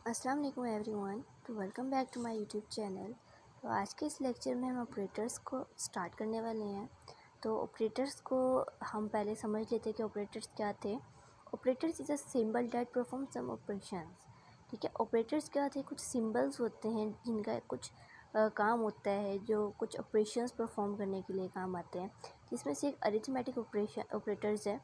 अस्सलाम वालेकुम एवरीवन, तो welcome back to my YouTube channel. तो आज के इस लेक्चर में हम ऑपरेटर्स को स्टार्ट करने वाले हैं। तो ऑपरेटर्स को हम पहले समझ लेते हैं कि ऑपरेटर्स क्या थे। Operators is a symbol that perform some operations. ठीक है, ऑपरेटर्स क्या होते हैं? कुछ सिंबल्स होते हैं जिनका कुछ काम होता है, जो कुछ ऑपरेशंस परफॉर्म करने के लिए काम आते हैं। जिसमें से एक अरिथमेटिक ऑपरेटर्स है,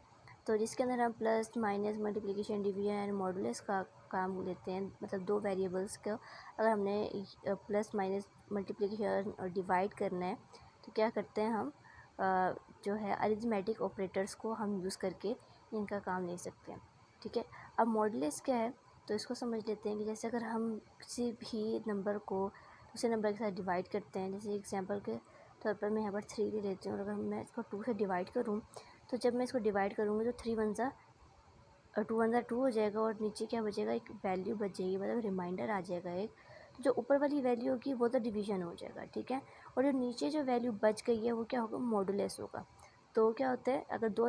तो जिसके अंदर हम plus minus multiplication division and modulus का काम लेते हैं। मतलब दो वेरिएबल्स का अगर हमने प्लस माइनस मल्टीप्लिकेशन और डिवाइड करना है तो क्या करते हैं हम जो है अरिथमेटिक ऑपरेटर्स को हम यूज़ करके इनका काम ले सकते हैं। ठीक है, अब मॉडुलस क्या है तो इसको समझ लेते हैं कि जैसे अगर हम किसी भी नंबर को दूसरे नंबर के साथ डिवाइड करते हैं, जैसे एग्जांपल के तौर पर मैं यहाँ पर 3 ले लेती हूँ और अगर मैं इसको 2 से डिवाइड करूँ तो जब मैं इसको डिवाइड करूँगी तो 3 वन ज़ा 2 वन ज़ा 2 हो जाएगा और नीचे क्या बचेगा, एक वैल्यू बच जाएगी, मतलब रिमाइंडर आ जाएगा एक। तो जो ऊपर वाली वैल्यू होगी वो तो डिवीजन हो जाएगा, ठीक है। और जो नीचे जो वैल्यू बच गई है वो क्या होगा, मॉडुलस होगा। तो क्या होता है, अगर दो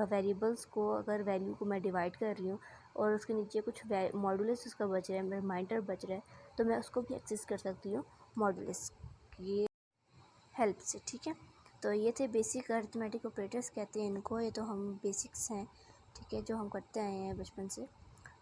वेरिएबल्स को अगर वैल्यू को मैं डिवाइड कर रही हूँ और उसके नीचे कुछ मॉडुलस उसका बच रहा है, रिमाइंडर बच रहा है, तो मैं उसको भी एक्सेस कर सकती हूँ मॉडुलस की हेल्प से। ठीक है, तो ये थे बेसिक अरिथमेटिक ऑपरेटर्स कहते हैं इनको। ये तो हम बेसिक्स हैं, ठीक है, जो हम करते आए हैं बचपन से।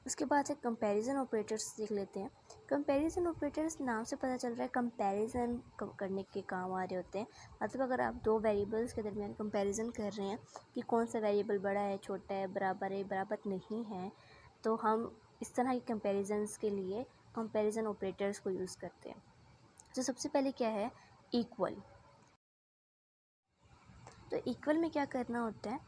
उसके बाद है कंपैरिजन ऑपरेटर्स देख लेते हैं। कंपैरिजन ऑपरेटर्स नाम से पता चल रहा है कंपैरिजन करने के काम आ रहे होते हैं। मतलब अगर आप दो वेरिएबल्स के दरमियान कंपैरिजन कर रहे हैं कि कौन सा वेरिएबल बड़ा है, छोटा है, बराबर नहीं है, तो हम इस तरह के कंपैरिजन्स के लिए कंपैरिजन ऑपरेटर्स को यूज़ करते हैं। तो सबसे पहले क्या है, इक्वल। तो इक्वल में क्या करना होता है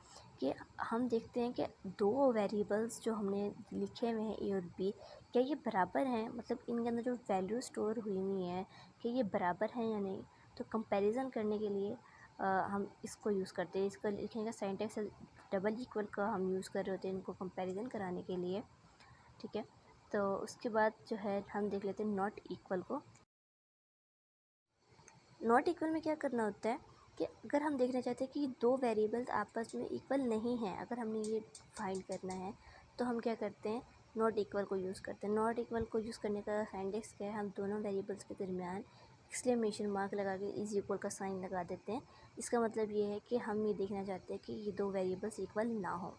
कि हम देखते हैं कि दो वेरिएबल्स जो हमने लिखे हुए हैं ए और बी, क्या ये बराबर हैं, मतलब इनके अंदर जो वैल्यू स्टोर हुई हुई है कि ये बराबर हैं या नहीं। तो कंपैरिजन करने के लिए हम इसको यूज़ करते हैं। इसको लिखने का सिंटैक्स डबल इक्वल का हम यूज़ कर रहे होते हैं इनको कंपैरिजन कराने के लिए। ठीक है, तो उसके बाद जो है हम देख लेते हैं नॉट इक्वल को। नॉट इक्वल में क्या करना होता है कि अगर हम देखना चाहते हैं कि दो वेरिएबल्स आपस में इक्वल नहीं हैं, अगर हमने ये फाइंड करना है तो हम क्या करते हैं, नॉट इक्वल को यूज़ करते हैं। नॉट इक्वल को यूज़ करने का सिंटैक्स क्या है, हम दोनों वेरिएबल्स के दरमियान एक्सक्लेमेशन मार्क लगा के इज इक्वल का साइन लगा देते हैं। इसका मतलब ये है कि हम ये देखना चाहते हैं कि ये दो वेरिएबल्स इक्वल ना हो।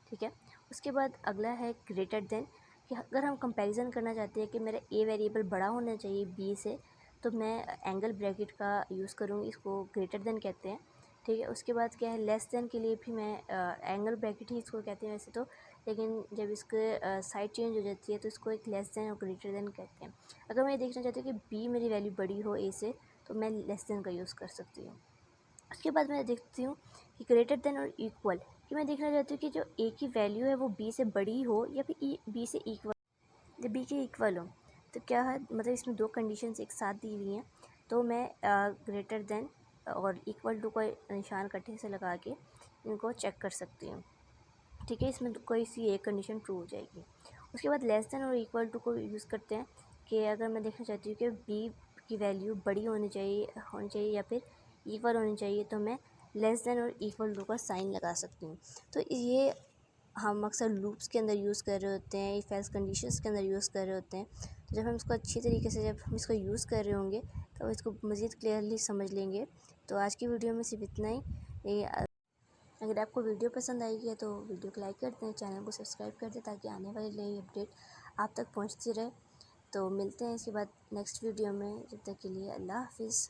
ठीक है, उसके बाद अगला है ग्रेटर देन, कि अगर हम कंपैरिजन करना चाहते हैं कि मेरा ए वेरिएबल बड़ा होना चाहिए बी से, तो मैं एंगल ब्रैकेट का यूज़ करूँगी, इसको ग्रेटर देन कहते हैं। ठीक है, उसके बाद क्या है, लेस देन के लिए भी मैं एंगल ब्रैकेट ही इसको कहते हैं वैसे तो, लेकिन जब इसके साइड चेंज हो जाती है तो इसको एक लेस देन और ग्रेटर देन कहते हैं। अगर मैं देखना चाहती हूँ कि बी मेरी वैल्यू बड़ी हो ए से, तो मैं लेस देन का यूज़ कर सकती हूँ। उसके बाद मैं देखती हूँ कि ग्रेटर देन और इक्वल, कि मैं देखना चाहती हूँ कि जो ए की वैल्यू है वो बी से बड़ी हो या फिर बी से इक्वल, या बी के इक्वल हो। तो क्या है, मतलब इसमें दो कंडीशंस एक साथ दी हुई हैं, तो मैं ग्रेटर देन और इक्वल टू का निशान कट्ठे से लगा के इनको चेक कर सकती हूँ। ठीक है, इसमें कोई सी एक कंडीशन ट्रू हो जाएगी। उसके बाद लेस देन और इक्वल टू को यूज़ करते हैं कि अगर मैं देखना चाहती हूँ कि बी की वैल्यू बड़ी होनी चाहिए या फिर इक्वल होनी चाहिए, तो मैं लेस देन और इक्वल टू का साइन लगा सकती हूँ। तो ये हम अक्सर लूप्स के अंदर यूज़ कर रहे होते हैं, इफ़ एल्स कंडीशंस के अंदर यूज़ कर रहे होते हैं। तो जब हम इसको अच्छी तरीके से जब हम इसको यूज़ कर रहे होंगे तो इसको मज़ीद क्लियरली समझ लेंगे। तो आज की वीडियो में सिर्फ इतना ही। अगर आपको वीडियो पसंद आएगी तो वीडियो को लाइक कर दें, चैनल को सब्सक्राइब कर दें ताकि आने वाली नई अपडेट आप तक पहुंचती रहे। तो मिलते हैं इसके बाद नेक्स्ट वीडियो में, जब तक के लिए अल्लाह हाफिज़।